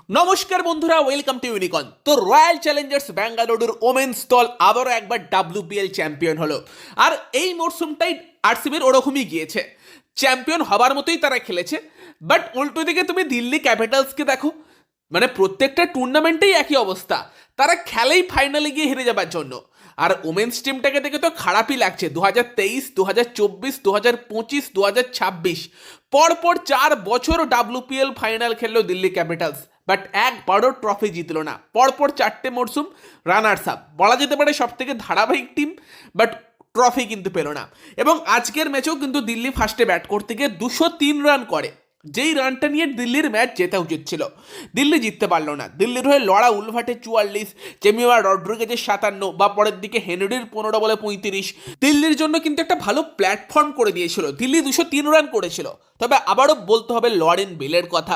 নমস্কার বন্ধুরা, welcome to ইউনিকন। তো রয়্যাল চ্যালেঞ্জার্স ব্যাঙ্গালুরুর ওমেন্স দল আবারও একবার ডাব্লিউপিএল চ্যাম্পিয়ন হলো। আর এই মরশুমটাই আরসিবির ওরকমই গিয়েছে, চ্যাম্পিয়ন হবার মতোই তারা খেলেছে। বাট উল্টো দিকে তুমি দিল্লি ক্যাপিটালসকে দেখো, মানে প্রত্যেকটা টুর্নামেন্টেই একই অবস্থা, তারা খেলেই ফাইনালে গিয়ে হেরে যাবার জন্য। আর ওমেন্স টিমটাকে দেখে তো খারাপই লাগছে। 2023, 2024, 2025, 2026 পরপর 4 বছর ডাব্লিউপিএল ফাইনাল খেললো দিল্লি ক্যাপিটালস, বাট একবারও ট্রফি জিতলো না। পরপর 4টে মরশুম রানার্স আপ, বলা যেতে পারে সব থেকে ধারাবাহিক টিম, বাট ট্রফি কিন্তু পেলো না। এবং আজকের ম্যাচেও কিন্তু দিল্লি ফার্স্টে ব্যাট করতে গিয়ে 203 রান করে, যেই রানটা নিয়ে দিল্লির ম্যাচ জেতা উচিত ছিল। দিল্লি জিততে পারলো না। দিল্লির হয়ে লড়া উলভাটে 44, জেমিমা রড্রিগেজের 57, বা পরের দিকে হেনরির 15 বলে 35 দিল্লির জন্য কিন্তু একটা ভালো প্ল্যাটফর্ম করে দিয়েছিল। দিল্লি 203 রান করেছিল। তবে আবারও বলতে হবে লরেন বেলের কথা,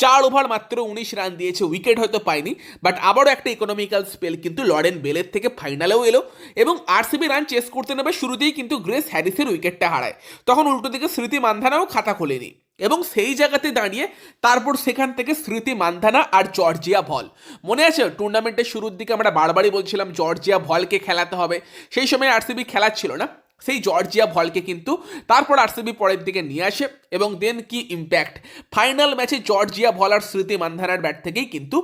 4 ওভার মাত্র 19 রান দিয়েছে, উইকেট হয়তো পায়নি, বাট আবারও একটা ইকোনমিক্যাল স্পেল কিন্তু লরেন বেলের থেকে ফাইনালেও এলো। এবং আরসিবি রান চেস করতে নেবে শুরুতেই কিন্তু গ্রেস হ্যারিসের উইকেটটা হারায়, তখন উল্টো দিকে স্মৃতি মান্ধানাও খাতা খোলেনি। এবং সেই জায়গাতে দাঁড়িয়ে তারপর সেখান থেকে স্মৃতি মান্ধানা আর জর্জিয়া ভল, মনে আছে টুর্নামেন্টের শুরুর দিকে আমরা বারবারই বলছিলাম জর্জিয়া ভলকে খেলাতে হবে, সেই সময় আরসিবি খেলাচ্ছিল না, সেই জর্জিয়া ভলকে কিন্তু তারপর আরসিবি পরের দিকে নিয়ে আসে। এবং দেন কি ইম্প্যাক্ট, ফাইনাল ম্যাচে জর্জিয়া ভল আর স্মৃতি মান্ধানার ব্যাট থেকেই কিন্তু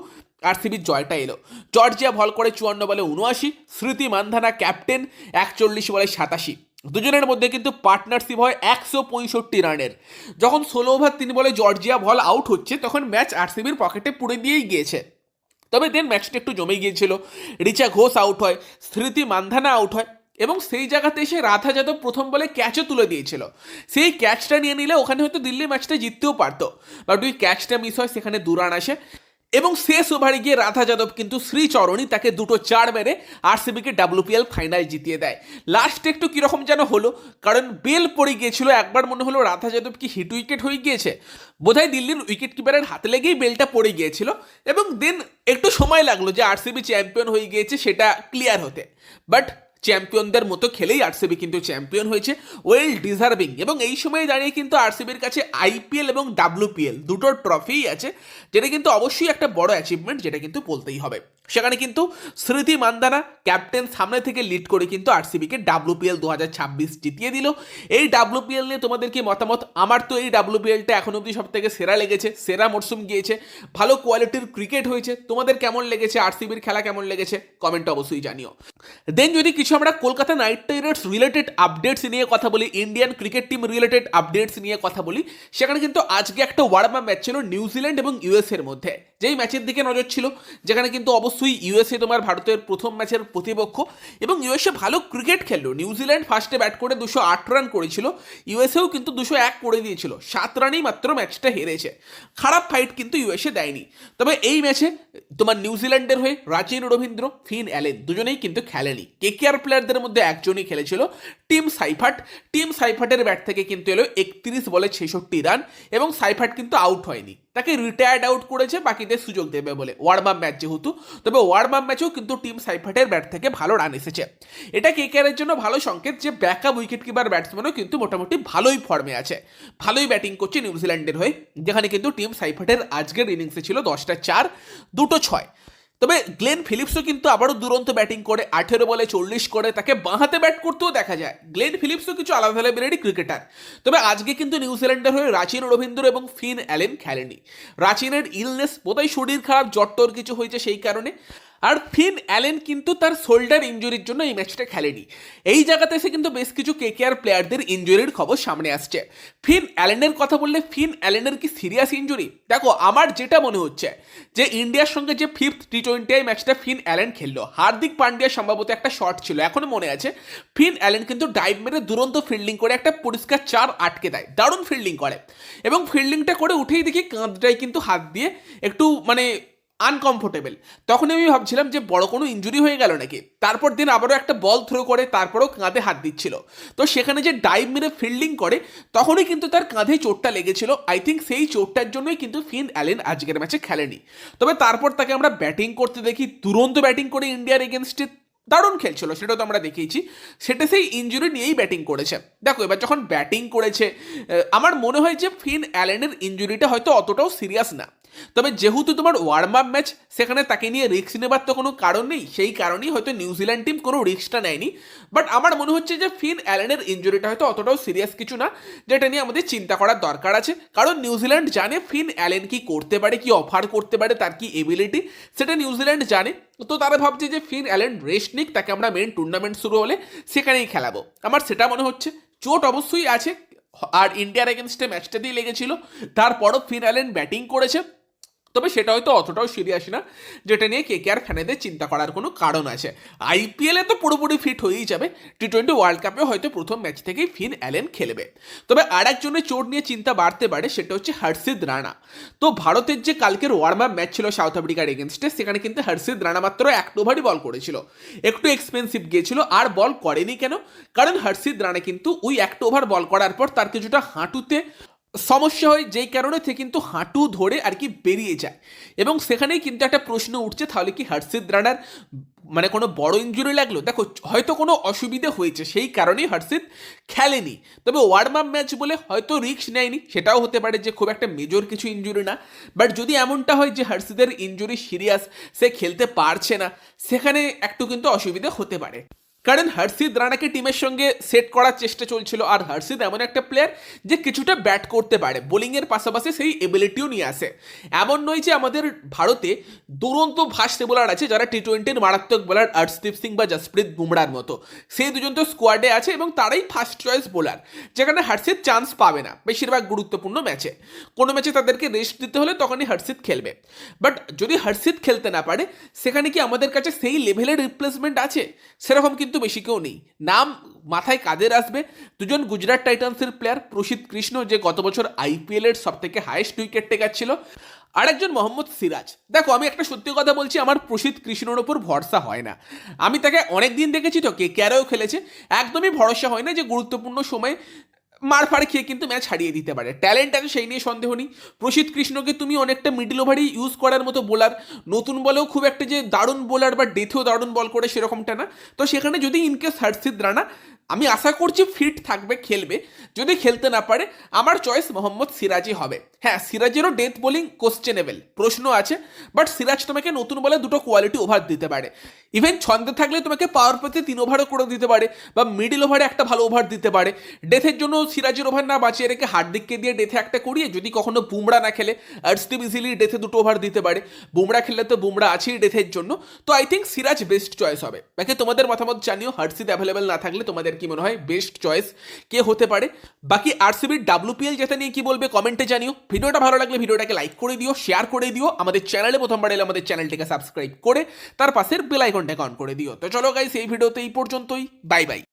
আরসিবির জয়টা এলো। জর্জিয়া ভল করে 54 বলে 79, স্মৃতি মান্ধানা ক্যাপ্টেন 41 বলে 87। দুজনের মধ্যে কিন্তু পার্টনারশিপ হয় 165 রানের। যখন 16 ওভার 3 বলে জর্জিয়া ভল আউট হচ্ছে, তখন ম্যাচ আরসিবির পকেটে পুড়ে দিয়েই গিয়েছে। তবে দেন ম্যাচটা একটু জমে গিয়েছিল, রিচা ঘোষ আউট হয়, স্মৃতি মান্ধানা আউট হয়, এবং সেই জায়গাতে এসে রাধা যাদব প্রথম বলে ক্যাচও তুলে দিয়েছিল। সেই ক্যাচটা নিয়ে নিলে ওখানে হয়তো দিল্লি ম্যাচটা জিততেও পারতো, বাট ওই ক্যাচটা মিস হয়, সেখানে 2 রান আসে। এবং শেষ ওভারে গিয়ে রাধা যাদব কিন্তু শ্রীচরণী তাকে 2টো 4 মেরে আরসিবিকে ডাব্লিউপিএল ফাইনাল জিতিয়ে দেয়। লাস্টে একটু কীরকম যেন হলো, কারণ বেল পড়ে গিয়েছিল, একবার মনে হলো রাধা যাদব কি হিট উইকেট হয়ে গিয়েছে, বোধহয় দিল্লির উইকেট কিপারের হাতে লেগেই বেলটা পড়ে গিয়েছিল। এবং দেন একটু সময় লাগলো যে আরসিবি চ্যাম্পিয়ন হয়ে গিয়েছে সেটা ক্লিয়ার হতে, বাট চ্যাম্পিয়নদের মতো খেলেই আরসিবি কিন্তু চ্যাম্পিয়ন হয়েছে, ওয়েল ডিজার্ভিং। এবং এই সময় দাঁড়িয়ে কিন্তু আরসিবির কাছে আইপিএল এবং ডাব্লিউপিএল দুটো ট্রফিই আছে, যেটা কিন্তু অবশ্যই একটা বড় অ্যাচিভমেন্ট, যেটা কিন্তু বলতেই হবে। সেখানে কিন্তু স্মৃতি মান্দানা ক্যাপ্টেন সামনে থেকে লিড করে কিন্তু আরসিবিকে ডাব্লিউপিএল 2026 জিতিয়ে দিল। এই ডাব্লিউপিএল নিয়ে তোমাদের কি মতামত? আমার তো এই ডাব্লিউপিএলটা এখন অবধি সব থেকে সেরা লেগেছে, সেরা মরশুম গিয়েছে, ভালো কোয়ালিটির ক্রিকেট হয়েছে। তোমাদের কেমন লেগেছে? আরসিবির খেলা কেমন লেগেছে? কমেন্টে অবশ্যই জানিও। দেন যদি কিছু আমরা Kolkata night Riders related updates নিয়ে কথা বলি, Indian cricket team related updates নিয়ে কথা বলি, সেখানে কিন্তু আজকে একটা ওয়ার্ম আপ ম্যাচ ছিল নিউজিল্যান্ড এবং ইউএসএর মধ্যে, যেই ম্যাচের দিকে নজর ছিল, যেখানে কিন্তু অবশ্যই ইউএসএ তোমার ভারতের প্রথম ম্যাচের প্রতিপক্ষ, এবং ইউএসএ ভালো ক্রিকেট খেললো। নিউজিল্যান্ড ফার্স্টে ব্যাট করে 208 রান করেছিল, ইউএসএও কিন্তু 201 করে দিয়েছিল, 7 রানেই মাত্র ম্যাচটা হেরেছে। খারাপ ফাইট কিন্তু ইউএসএ দেয়নি। তবে এই ম্যাচে তোমার নিউজিল্যান্ডের হয়ে রাচিন রবীন্দ্র, ফিন অ্যালেন দুজনেই কিন্তু খেলেনি। কেকেআর প্লেয়ারদের মধ্যে একজনই খেলেছিল, টিম সাইফার্ট। টিম সাইফার্টের ব্যাট থেকে কিন্তু এলো 31 বলে 66 রান, এবং সাইফার্ট কিন্তু আউট হয়নি, তাকে রিটায়ার্ড আউট করেছে বাকিদের সুযোগ দেবে বলে, ওয়ার্ম আপ ম্যাচ যেহেতু। তবে ওয়ার্ম আপ ম্যাচেও কিন্তু টিম সাইফার্টের ব্যাট থেকে ভালো রান এসেছে। এটা কেকেআরের জন্য ভালো সংকেত যে ব্যাকআপ উইকেট কিপার ব্যাটসম্যানও কিন্তু মোটামুটি ভালোই ফর্মে আছে, ভালোই ব্যাটিং করছে নিউজিল্যান্ডের হয়ে, যেখানে কিন্তু টিম সাইফার্টের আজকের ইনিংসে ছিল 10টা 4, 2টো 6। তবে গ্লেন ফিলিপসও কিন্তু আবারও দুরন্ত ব্যাটিং করে, 18 বলে 40 করে, তাকে বাঁহাতে ব্যাট করতেও দেখা যায়। গ্লেন ফিলিপসও কিছু আলাদা লেভেলেরই ক্রিকেটার। তবে আজকে কিন্তু নিউজিল্যান্ডের হয়ে রাচিন রবীন্দ্র এবং ফিন অ্যালেন খেলেনি। রাচিনের ইলনেস, বোধহয় শরীর খারাপ, জ্বর কিছু হয়েছে সেই কারণে। আর ফিন অ্যালেন কিন্তু তার শোল্ডার ইঞ্জুরির জন্য এই ম্যাচটা খেলেনি। এই জায়গাতে এসে কিন্তু বেশ কিছু কেকেআর প্লেয়ারদের ইঞ্জুরির খবর সামনে আসছে। ফিন অ্যালেনের কথা বললে, ফিন অ্যালেনের কি সিরিয়াস ইঞ্জুরি? দেখো, আমার যেটা মনে হচ্ছে যে ইন্ডিয়ার সঙ্গে যে 5th টি20 ম্যাচটা ফিন অ্যালেন খেললো, হার্দিক পান্ডিয়ার সম্ভবত একটা শট ছিল, এখনো মনে আছে। ফিন অ্যালেন কিন্তু ডাইভ মেরে দুরন্ত ফিল্ডিং করে একটা পরিষ্কার 4 আটকে দেয়, দারুণ ফিল্ডিং করে। এবং ফিল্ডিংটা করে উঠেই দেখি কাঁধটায় কিন্তু হাত দিয়ে একটু মানে আনকমফোর্টেবল। তখন আমি ভাবছিলাম যে বড় কোনো ইঞ্জুরি হয়ে গেল নাকি। তারপর দিন আবারও একটা বল থ্রো করে, তারপরেও কাঁধে হাত দিচ্ছিল। তো সেখানে যে ডাইভ মেরে ফিল্ডিং করে, তখনই কিন্তু তার কাঁধে চোটটা লেগেছিল। আই থিঙ্ক সেই চোটটার জন্যই কিন্তু ফিন অ্যালেন আজকের ম্যাচে খেলেনি। তবে তারপর তাকে আমরা ব্যাটিং করতে দেখি, দুরন্ত ব্যাটিং করে ইন্ডিয়ার এগেনস্টে দারুণ খেলছিল, সেটা তো আমরা দেখেইছি। সেটা সেই ইঞ্জুরি নিয়েই ব্যাটিং করেছে। দেখো, এবার যখন ব্যাটিং করেছে, আমার মনে হয় যে ফিন অ্যালেনের ইঞ্জুরিটা হয়তো অতটাও সিরিয়াস না। তবে যেহেতু তোমার ওয়ার্ম আপ ম্যাচ, সেখানে তাকে নিয়ে রিস্ক নেবার তো কোনো কারণ নেই, সেই কারণেই হয়তো নিউজিল্যান্ড টিম কোনো রিস্কটা নেয়নি। বাট আমার মনে হচ্ছে যে ফিন অ্যালেনের ইঞ্জুরিটা হয়তো অতটাও সিরিয়াস কিছু না, যেটা নিয়ে আমাদের চিন্তা করার দরকার আছে। কারণ নিউজিল্যান্ড জানে ফিন অ্যালেন কি করতে পারে, কি অফার করতে পারে, তার কি এবিলিটি, সেটা নিউজিল্যান্ড জানে। তো তারা ভাবছে যে ফিন অ্যালেন রেস্ট নিক, তাকে আমরা মেন টুর্নামেন্ট শুরু হলে সেখানেই খেলাবো। আমার সেটা মনে হচ্ছে। চোট অবশ্যই আছে, আর ইন্ডিয়ার এগেনস্টে ম্যাচটাতেই লেগেছিল, তারপরও ফিন অ্যালেন ব্যাটিং করেছে। তবে সেটা হয়তো অতটাও সিরিয়াস না, যেটা নিয়ে কেকেআর ফ্যানেদের চিন্তা করার কোনো কারণ আছে। আইপিএলে তো পুরোপুরি ফিট হয়েই যাবে, টি-20 ওয়ার্ল্ড কাপে হয়তো প্রথম ম্যাচ থেকেই ফিন অ্যালেন খেলবে। তবে আর একজনের চোট নিয়ে চিন্তা বাড়তে পারে, সেটা হচ্ছে হর্ষিত রানা। তো ভারতের যে কালকের ওয়ার্ম আপ ম্যাচ ছিল সাউথ আফ্রিকার এগেনস্টে, সেখানে কিন্তু হর্ষিত রানা মাত্র একটা ওভারই বল করেছিল, একটু এক্সপেন্সিভ গিয়েছিল। আর বল করেনি কেন? কারণ হর্ষিত রানা কিন্তু ওই একটা ওভার বল করার পর তার কিছুটা হাঁটুতে সমস্যা হয়, যেই কারণে সে কিন্তু হাঁটু ধরে আর কি বেরিয়ে যায়। এবং সেখানেই কিন্তু একটা প্রশ্ন উঠছে, তাহলে কি হর্ষিত রানার মানে কোনো বড় ইঞ্জুরি লাগলো? দেখো, হয়তো কোনো অসুবিধে হয়েছে, সেই কারণেই হর্ষিত খেলেনি। তবে ওয়ার্ম আপ ম্যাচ বলে হয়তো রিস্ক নেয়নি, সেটাও হতে পারে যে খুব একটা মেজর কিছু ইঞ্জুরি না। বাট যদি এমনটা হয় যে হর্ষিতের ইঞ্জুরি সিরিয়াস, সে খেলতে পারছে না, সেখানে একটু কিন্তু অসুবিধা হতে পারে। কারণ হর্ষিত রানাকে টিমের সঙ্গে সেট করার চেষ্টা চলছিল, আর হর্ষিত এমন একটা প্লেয়ার যে কিছুটা ব্যাট করতে পারে, বোলিংয়ের পাশাপাশি সেই এবিলিটিও নিয়ে আসে। এমন নয় যে আমাদের ভারতে দুরন্ত ফাস্ট বোলার আছে যারা টি-20-র মারাত্মক বোলার, হর্ষদীপ সিং বা জসপ্রীত বুমরার মতো। সেই দুজন তো স্কোয়াডে আছে এবং তারাই ফার্স্ট চয়েস বোলার, যেখানে হর্ষিত চান্স পাবে না বেশিরভাগ গুরুত্বপূর্ণ ম্যাচে। কোনো ম্যাচে তাদেরকে রেস্ট দিতে হলে তখনই হর্ষিত খেলবে। বাট যদি হর্ষিত খেলতে না পারে, সেখানে কি আমাদের কাছে সেই লেভেলের রিপ্লেসমেন্ট আছে? সেরকম কিন্তু বেশি কেউ নেই। নাম মাথায় কাদের আসবে? দুজন গুজরাট টাইটান্সের প্লেয়ার, প্রসিদ্ধ কৃষ্ণ, যে গত বছর আইপিএল এর সব থেকে হাইয়েস্ট উইকেট টেকার ছিল, আর একজন মোহাম্মদ সিরাজ। দেখো, আমি একটা সত্যি কথা বলছি, আমার প্রসিদ্ধ কৃষ্ণর ওপর ভরসা হয় না। আমি তাকে অনেক দিন দেখেছি, তো কেকেআরেও খেলেছে, একদমই ভরসা হয় না যে গুরুত্বপূর্ণ সময় মারফাড় খেয়ে কিন্তু ম্যাচ হারিয়ে দিতে পারে। ট্যালেন্ট আছে, সেই নিয়ে সন্দেহ নেই। প্রসিদ্ধ কৃষ্ণকে তুমি অনেকটা মিডল ওভারেই ইউজ করার মতো বোলার, নতুন বলেও খুব একটা যে দারুণ বোলার বা ডেথেও দারুণ বল করে সেরকমটা না। তো সেখানে যদি ইনকেস হর্ষিত রানা, আমি আশা করছি ফিট থাকবে, খেলবে। যদি খেলতে না পারে, আমার চয়েস মোহাম্মদ সিরাজই হবে। হ্যাঁ, সিরাজেরও ডেথ বোলিং কোশ্চেনেবল, প্রশ্ন আছে। বাট সিরাজ তোমাকে নতুন বলে দুটো কোয়ালিটি ওভার দিতে পারে। ইভেন ছন্দে থাকলে তোমাকে পাওয়ার প্লেতে 3 ওভারও করে দিতে পারে, বা মিডিল ওভারে একটা ভালো ওভার দিতে পারে। ডেথের জন্য সিরাজের ওভার না বাঁচিয়ে রেখে হার্দিককে দিয়ে ডেথে একটা করিয়ে, যদি কখনো বুমরা না খেলে, হর্ষদীপ ইজিলি ডেথে 2 ওভার দিতে পারে। বুমরা খেললে তো বুমরা আছেই ডেথের জন্য। তো I think Siraj best choice হবে। বাকি তোমাদের মতামত জানিও, হর্ষিত অ্যাভেলেবেল না থাকলে তোমাদের কি মনে হয় বেস্ট চয়েস কে হতে পারে? বাকি আরসিবির ডাব্লিউপিএল জেতা নিয়ে কি বলবে কমেন্টে জানিও। ভিডিওটা ভালো লাগলে ভিডিওটাকে লাইক করে দিও, শেয়ার করে দিও। আমাদের চ্যানেলে প্রথমবার এলে আমাদের চ্যানেলটিকে সাবস্ক্রাইব করে তার পাশের বেল আইকনটাকে অন করে দিও। তো চলো গাইস, এই ভিডিওতে এই পর্যন্তই। Bye bye.